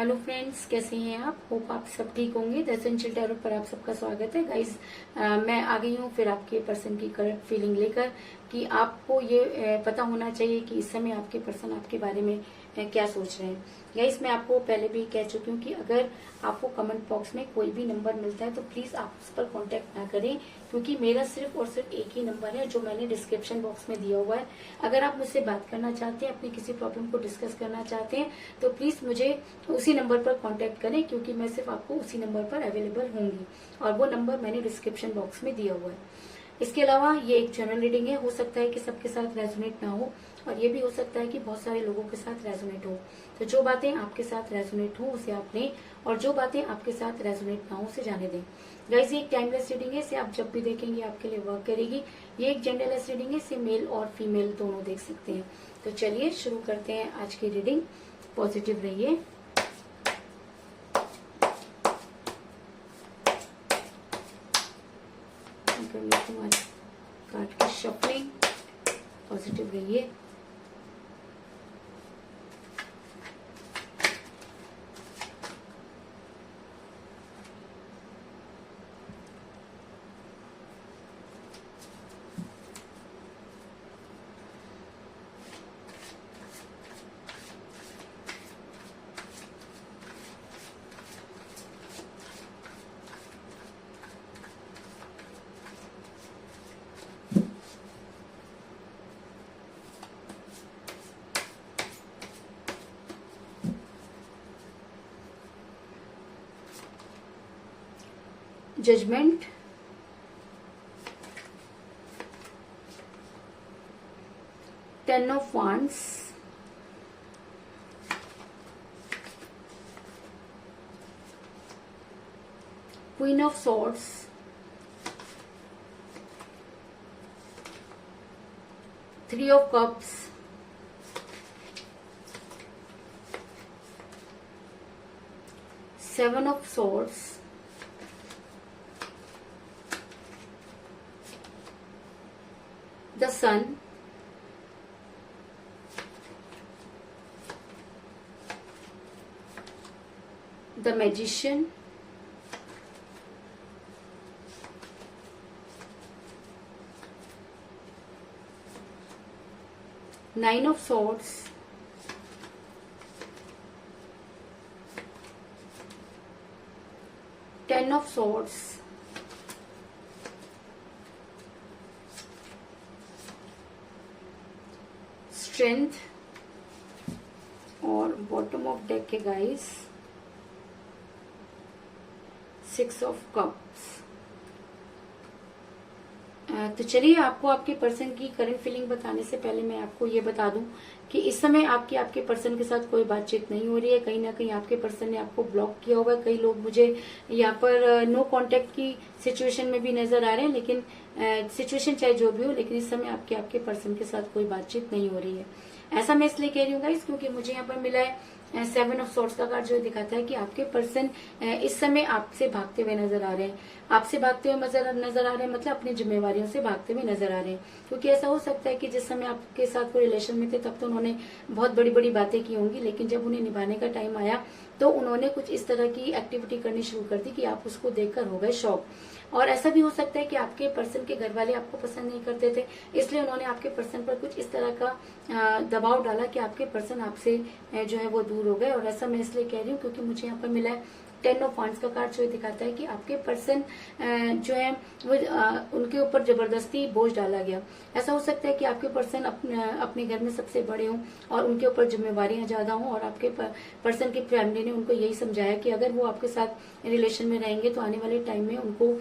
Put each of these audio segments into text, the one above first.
Hello friends, कैसे हैं आप? होप आप सब ठीक होंगे। द एसेंशियल टैरो पर आप सबका स्वागत है गाइस। मैं आ गई हूँ फिर आपके पर्सन की करंट फीलिंग लेकर कि आपको ये पता होना चाहिए कि इस समय आपके पर्सन आपके बारे में क्या सोच रहे हैं। गाइस, मैं आपको पहले भी कह चुकी हूँ कि अगर आपको कमेंट बॉक्स में कोई भी नंबर मिलता है तो प्लीज आप उस पर कांटेक्ट ना करें, क्योंकि मेरा सिर्फ और सिर्फ एक ही नंबर है जो मैंने डिस्क्रिप्शन बॉक्स में दिया हुआ है। अगर आप मुझसे बात करना चाहते हैं, अपनी किसी प्रॉब्लम को डिस्कस करना चाहते हैं, तो प्लीज मुझे उसी नंबर पर कांटेक्ट करें, क्योंकि मैं सिर्फ आपको उसी नंबर पर अवेलेबल होंगी और वो नंबर मैंने डिस्क्रिप्शन बॉक्स में दिया हुआ है। इसके अलावा ये एक जनरल रीडिंग है, हो सकता है कि सबके साथ रेजोनेट ना हो और ये भी हो सकता है कि बहुत सारे लोगों के साथ रेजोनेट हो। तो जो बातें आपके साथ रेजोनेट हो उसे आप लें और जो बातें आपके साथ रेजोनेट ना हो उसे जाने दें। गाइस, ये एक टाइमलेस रीडिंग है, इसे आप जब भी देखेंगे आपके लिए वर्क करेगी। ये एक जेंडरलेस रीडिंग है, इसे मेल और फीमेल दोनों देख सकते हैं। तो चलिए शुरू करते हैं आज की रीडिंग। पॉजिटिव रहिए। कार्ड की शफलिंग। पॉजिटिव रहिए। Judgement, ten of wands, queen of swords, three of cups, seven of swords, the sun, the magician, nine of swords, ten of swords, strength और बॉटम ऑफ डेक के guys six of cups. तो चलिए आपको आपके person की current feeling बताने से पहले मैं आपको ये बता दूं कि इस समय आपके पर्सन के साथ कोई बातचीत नहीं हो रही है। कहीं ना कहीं आपके पर्सन ने आपको ब्लॉक किया हुआ है। कई लोग मुझे यहाँ पर नो कांटेक्ट की सिचुएशन में भी नजर आ रहे हैं, लेकिन सिचुएशन चाहे जो भी हो, लेकिन इस समय आपके पर्सन के साथ कोई बातचीत नहीं हो रही है। ऐसा मैं इसलिए कह रही हूँ गाइस, क्योंकि मुझे यहाँ पर मिला है सेवन ऑफ सॉर्ड्स का कार्ड, जो दिखाता है कि आपके पर्सन इस समय आपसे भागते हुए नजर आ रहे हैं। आपसे भागते हुए नजर आ रहे हैं मतलब अपनी जिम्मेवारियों से भागते हुए नजर आ रहे हैं। क्योंकि ऐसा हो सकता है कि जिस समय आपके साथ कोई रिलेशन में थे तब तो उन्होंने बहुत बड़ी बड़ी बातें की होंगी, लेकिन जब उन्हें निभाने का टाइम आया तो उन्होंने कुछ इस तरह की एक्टिविटी करनी शुरू कर दी कि आप उसको देखकर हो गए शॉक। और ऐसा भी हो सकता है कि आपके पर्सन के घर वाले आपको पसंद नहीं करते थे, इसलिए उन्होंने आपके पर्सन पर कुछ इस तरह का दबाव डाला कि आपके पर्सन आपसे जो है वो दूर हो गए। और ऐसा मैं इसलिए कह रही हूँ क्योंकि मुझे यहाँ पर मिला है टेन ऑफ वांड्स का कार्ड, जो दिखाता है कि आपके पर्सन जो है वो उनके ऊपर जबरदस्ती बोझ डाला गया। ऐसा हो सकता है कि आपके पर्सन अपने घर में सबसे बड़े हों और उनके ऊपर जिम्मेवारियां ज्यादा हों और आपके पर्सन की फैमिली ने उनको यही समझाया कि अगर वो आपके साथ रिलेशन में रहेंगे तो आने वाले टाइम में उनको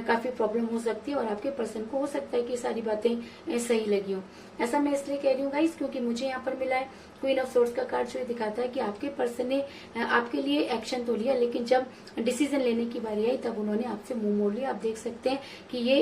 काफी प्रॉब्लम हो सकती है और आपके पर्सन को हो सकता है कि सारी बातें सही लगी हो। ऐसा मैं इसलिए कह रही हूँ गाइस क्योंकि मुझे यहाँ पर मिला है क्वीन ऑफ सोर्ड्स का कार्ड, जो दिखाता है कि आपके पर्सन ने आपके लिए एक्शन तो लिया, लेकिन जब डिसीजन लेने की बारी आई तब उन्होंने आपसे मुंह मोड़ लिया। आप देख सकते हैं कि ये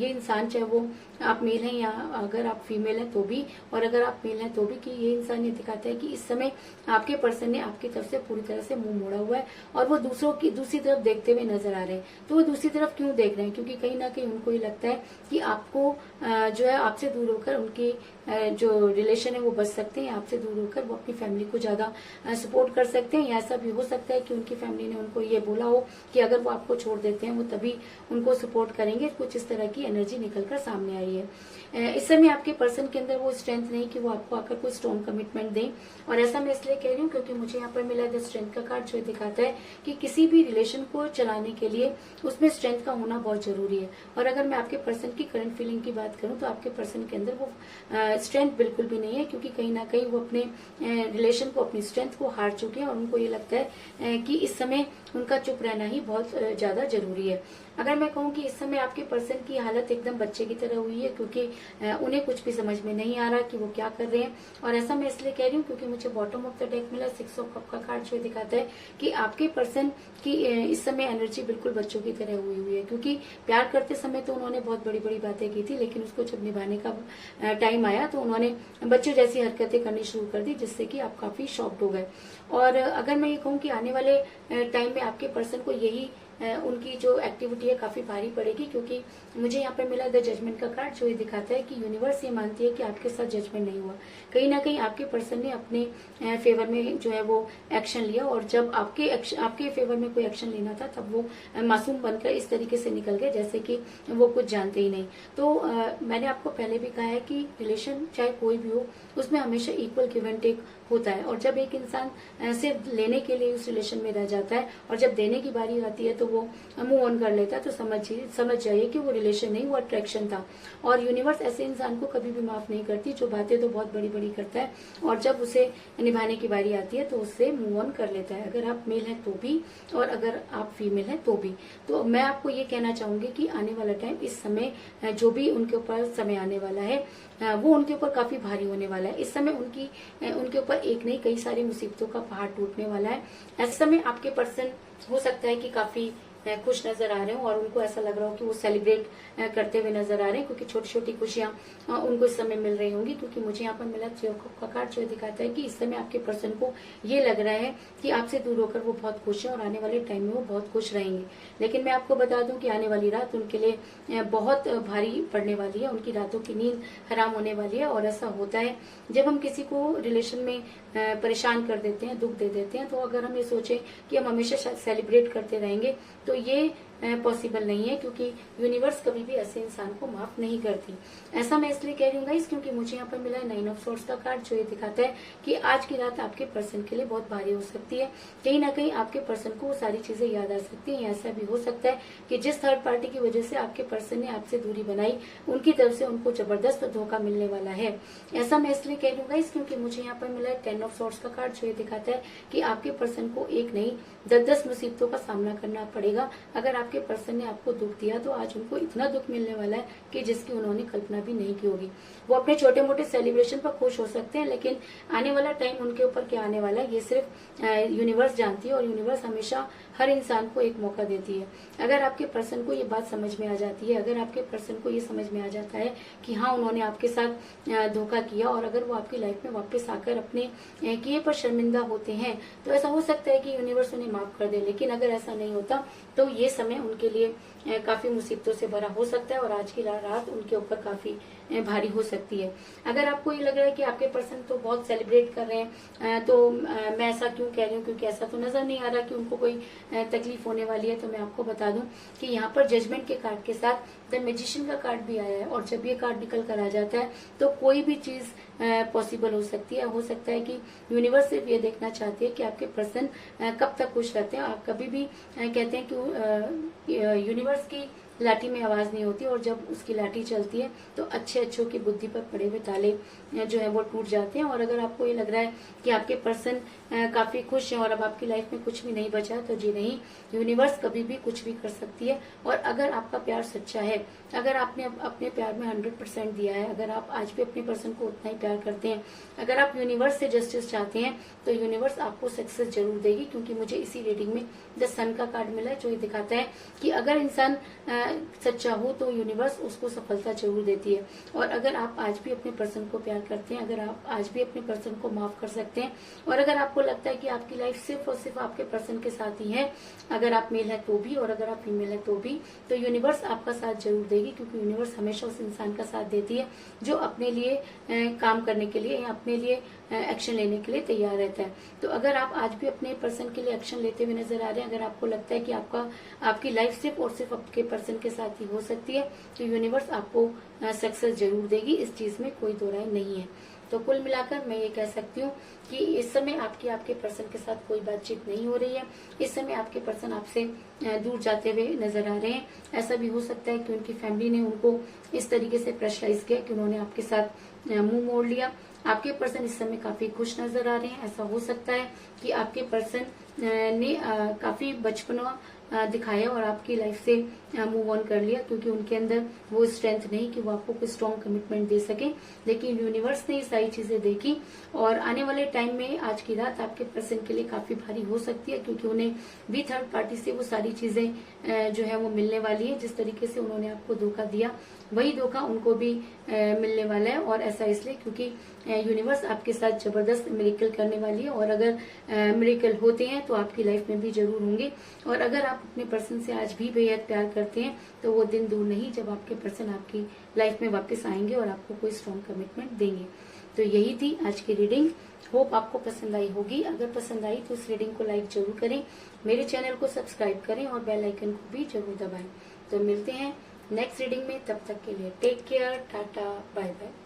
इंसान चाहे वो आप मेल हैं या अगर आप फीमेल हैं तो भी, और अगर आप मेल हैं तो भी, कि ये इंसान ये दिखाता है कि इस समय आपके पर्सन ने आपकी तरफ से पूरी तरह से मुंह मोड़ा हुआ है और वो दूसरों की दूसरी तरफ देखते हुए नजर आ रहे हैं। तो वो दूसरी तरफ क्यों देख रहे हैं? क्योंकि कहीं ना कहीं उनको ये लगता है कि आपको जो है आपसे दूर होकर उनकी जो रिलेशन है वो बच सकते हैं, आपसे दूर होकर वो अपनी फैमिली को ज्यादा सपोर्ट कर सकते हैं। या ऐसा भी हो सकता है कि उनकी फैमिली ने उनको ये बोला हो कि अगर वो आपको छोड़ देते हैं वो तभी उनको सपोर्ट करेंगे। कुछ इस तरह की एनर्जी निकलकर सामने आई है। इस समय आपके पर्सन के अंदर वो स्ट्रेंथ नहीं कि वो आपको आकर कोई स्ट्रॉन्ग कमिटमेंट दें। और ऐसा मैं इसलिए कह रही हूँ क्योंकि मुझे यहाँ पर मिला द स्ट्रेंथ का कार्ड, जो दिखाता है कि किसी भी रिलेशन को चलाने के लिए उसमें स्ट्रेंथ का होना बहुत जरूरी है। और अगर मैं आपके पर्सन की करंट फीलिंग की बात करूं तो आपके पर्सन के अंदर वो स्ट्रेंथ बिल्कुल भी नहीं है, क्योंकि कहीं ना कहीं वो अपने रिलेशन को, अपनी स्ट्रेंथ को हार चुके हैं और उनको ये लगता है कि इस समय उनका चुप रहना ही बहुत ज्यादा जरूरी है। अगर मैं कहूँ कि इस समय आपके पर्सन की हालत एकदम बच्चे की तरह हुई है, क्योंकि उन्हें कुछ भी समझ में नहीं आ रहा कि वो क्या कर रहे हैं। और ऐसा मैं इसलिए कह रही हूँ क्योंकि मुझे बॉटम ऑफ द डेक मिला 6 ऑफ कप का कार्ड, जो दिखाता है कि आपके पर्सन की इस समय एनर्जी बिल्कुल बच्चों की तरह हुई है। क्योंकि प्यार करते समय तो उन्होंने बहुत बड़ी बड़ी बातें की थी, लेकिन उसको जब निभाने का टाइम आया तो उन्होंने बच्चों जैसी हरकतें करनी शुरू कर दी, जिससे कि आप काफी शॉक्ड हो गए। और अगर मैं ये कहूँ कि आने वाले टाइम में आपके पर्सन को यही उनकी जो एक्टिविटी है काफी भारी पड़ेगी, क्योंकि मुझे यहाँ पे मिला द जजमेंट का कार्ड, जो ये दिखाता है कि यूनिवर्स ये मानती है कि आपके साथ जजमेंट नहीं हुआ। कहीं ना कहीं आपके पर्सन ने अपने फेवर में जो है वो एक्शन लिया, और जब आपके फेवर में कोई एक्शन लेना था तब वो मासूम बनकर इस तरीके से निकल गए जैसे कि वो कुछ जानते ही नहीं। तो मैंने आपको पहले भी कहा है कि रिलेशन चाहे कोई भी हो उसमें हमेशा इक्वल गिव एंड टेक होता है। और जब एक इंसान सिर्फ लेने के लिए उस रिलेशन में रह जाता है और जब देने की बारी आती है तो वो मूव ऑन कर लेता है, तो समझ जाइए कि वो रिलेशन नहीं, वो अट्रैक्शन था। और यूनिवर्स ऐसे इंसान को कभी भी माफ नहीं करती जो बातें तो बहुत बड़ी बड़ी करता है और जब उसे निभाने की बारी आती है तो उससे मूव ऑन कर लेता है, अगर आप मेल हैं तो भी और अगर आप फीमेल हैं तो भी। तो मैं आपको ये कहना चाहूंगी कि आने वाला टाइम, इस समय जो भी उनके ऊपर समय आने वाला है वो उनके ऊपर काफी भारी होने वाला है। इस समय उनके ऊपर एक नहीं कई सारी मुसीबतों का पहाड़ टूटने वाला है। ऐसे समय आपके पर्सन हो सकता है कि काफी खुश नजर आ रहे हो और उनको ऐसा लग रहा हो कि वो सेलिब्रेट करते हुए नजर आ रहे हैं, क्योंकि छोटी छोटी खुशियां उनको इस समय मिल रही होंगी। क्योंकि मुझे यहाँ पर मिला 3 ऑफ कप का कार्ड, जो दिखाता है कि इस समय आपके पर्सन को ये लग रहा है कि आपसे दूर होकर वो बहुत खुश है और आने वाले टाइम में वो बहुत खुश रहेंगे। लेकिन मैं आपको बता दूं कि आने वाली रात उनके लिए बहुत भारी पड़ने वाली है, उनकी रातों की नींद हराम होने वाली है। और ऐसा होता है जब हम किसी को रिलेशन में परेशान कर देते हैं, दुख दे देते हैं, तो अगर हम ये सोचें कि हम हमेशा सेलिब्रेट करते रहेंगे तो ये पॉसिबल नहीं है, क्योंकि यूनिवर्स कभी भी ऐसे इंसान को माफ नहीं करती। ऐसा मैं इसलिए कह रही हूँ गाइस क्योंकि मुझे यहाँ पर मिला है 9 ऑफ सोर्ड्स का कार्ड, जो ये दिखाता है कि आज की रात आपके पर्सन के लिए बहुत भारी हो सकती है। कहीं ना कहीं आपके पर्सन को वो सारी चीजें याद आ सकती है। ऐसा भी हो सकता है कि जिस थर्ड पार्टी की वजह से आपके पर्सन ने आपसे दूरी बनाई, उनकी तरफ से उनको जबरदस्त धोखा मिलने वाला है। ऐसा मैं इसलिए कह रही हूँ गाइस क्योंकि मुझे यहाँ पर मिला है 10 ऑफ सोर्ड्स का कार्ड, जो ये दिखाता है कि आपके पर्सन को एक नहीं 10 मुसीबतों का सामना करना पड़ेगा। अगर आपके पर्सन ने आपको दुख दिया तो आज उनको इतना दुख मिलने वाला है कि जिसकी उन्होंने कल्पना भी नहीं की होगी। वो अपने छोटे मोटे सेलिब्रेशन पर खुश हो सकते हैं, लेकिन आने वाला टाइम उनके ऊपर क्या आने वाला है ये सिर्फ यूनिवर्स जानती है। और यूनिवर्स हमेशा हर इंसान को एक मौका देती है। अगर आपके पर्सन को ये बात समझ में आ जाती है, अगर आपके पर्सन को ये समझ में आ जाता है कि हाँ उन्होंने आपके साथ धोखा किया, और अगर वो आपकी लाइफ में वापस आकर अपने किए पर शर्मिंदा होते हैं, तो ऐसा हो सकता है कि यूनिवर्स उन्हें माफ कर दे। लेकिन अगर ऐसा नहीं होता तो ये समय उनके लिए काफी मुसीबतों से भरा हो सकता है और आज की रात उनके ऊपर काफी भारी हो सकती है। अगर आपको ये लग रहा है कि आपके पर्सन तो बहुत सेलिब्रेट कर रहे हैं, तो मैं ऐसा क्यों कह रही हूँ, क्योंकि ऐसा तो नजर नहीं आ रहा कि उनको कोई तकलीफ होने वाली है। तो मैं आपको बता दूं कि यहाँ पर जजमेंट के कार्ड के साथ द मैजिशियन का कार्ड भी आया है, और जब ये कार्ड निकल कर आ जाता है तो कोई भी चीज पॉसिबल हो सकती है। हो सकता है कि यूनिवर्स सिर्फ ये देखना चाहती है कि आपके पर्सन कब तक खुश रहते हैं। आप कभी भी कहते हैं कि यूनिवर्स की लाठी में आवाज नहीं होती, और जब उसकी लाठी चलती है तो अच्छों की बुद्धि पर पड़े हुए ताले जो है वो टूट जाते हैं। और अगर आपको ये लग रहा है कि आपके पर्सन काफी खुश हैं और अब आपकी लाइफ में कुछ भी नहीं बचा, तो जी नहीं, यूनिवर्स कभी भी कुछ भी कर सकती है। और अगर आपका प्यार सच्चा है, अगर आपने अपने प्यार में 100% दिया है, अगर आप आज भी अपने पर्सन को उतना ही प्यार करते हैं, अगर आप यूनिवर्स से जस्टिस चाहते हैं, तो यूनिवर्स आपको सक्सेस जरूर देगी। क्योंकि मुझे इसी रीडिंग में द सन का कार्ड मिला है, जो ये दिखाता है कि अगर इंसान सच्चा हो तो यूनिवर्स उसको सफलता जरूर देती है। और अगर आप आज भी अपने पर्सन को प्यार करते हैं, अगर आप आज भी अपने पर्सन को माफ कर सकते हैं, और अगर आपको लगता है कि आपकी लाइफ सिर्फ और सिर्फ आपके पर्सन के साथ ही है, अगर आप मेल है तो भी और अगर आप फीमेल है तो भी, तो यूनिवर्स आपका साथ जरूर देगी, क्योंकि यूनिवर्स हमेशा उस इंसान का साथ देती है जो अपने लिए काम करने के लिए या अपने लिए एक्शन लेने के लिए तैयार रहता है। तो अगर आप आज भी अपने पर्सन के लिए एक्शन लेते हुए नजर आ रहे हैं, अगर आपको लगता है कि आपकी लाइफ सिर्फ और सिर्फ आपके पर्सन के साथ ही हो सकती है, तो यूनिवर्स आपको सक्सेस जरूर देगी, इस चीज में कोई दो राय नहीं है। तो कुल मिलाकर मैं ये कह सकती हूँ कि इस समय आपके पर्सन के साथ कोई बातचीत नहीं हो रही है। इस समय आपके पर्सन आपसे दूर जाते हुए नजर आ रहे हैं। ऐसा भी हो सकता है कि उनकी फैमिली ने उनको इस तरीके से प्रेशराइज किया कि उन्होंने आपके साथ मुंह मोड़ लिया। आपके पर्सन इस समय काफी खुश नजर आ रहे हैं। ऐसा हो सकता है कि आपके पर्सन ने काफी बचपना दिखाया और आपकी लाइफ से मूव ऑन कर लिया, क्योंकि उनके अंदर वो स्ट्रेंथ नहीं कि वो आपको कोई स्ट्रॉन्ग कमिटमेंट दे सके। लेकिन यूनिवर्स ने ये सारी चीजें देखी और आने वाले टाइम में आज की रात आपके पर्सन के लिए काफी भारी हो सकती है, क्योंकि उन्हें भी थर्ड पार्टी से वो सारी चीजें जो है वो मिलने वाली है। जिस तरीके से उन्होंने आपको धोखा दिया, वही धोखा उनको भी मिलने वाला है। और ऐसा इसलिए क्योंकि यूनिवर्स आपके साथ जबरदस्त मिरेकल करने वाली है, और अगर मिरेकल होते हैं तो आपकी लाइफ में भी जरूर होंगे। और अगर आप अपने पर्सन से आज भी बेहद प्यार करते हैं, तो वो दिन दूर नहीं जब आपके पर्सन आपकी लाइफ में वापस आएंगे और आपको कोई स्ट्रॉन्ग कमिटमेंट देंगे। तो यही थी आज की रीडिंग। होप आपको पसंद आई होगी। अगर पसंद आई तो इस रीडिंग को लाइक जरूर करें, मेरे चैनल को सब्सक्राइब करें और बेल आइकन को भी जरूर दबाएं। तो मिलते हैं नेक्स्ट रीडिंग में, तब तक के लिए take care, tata, bye bye.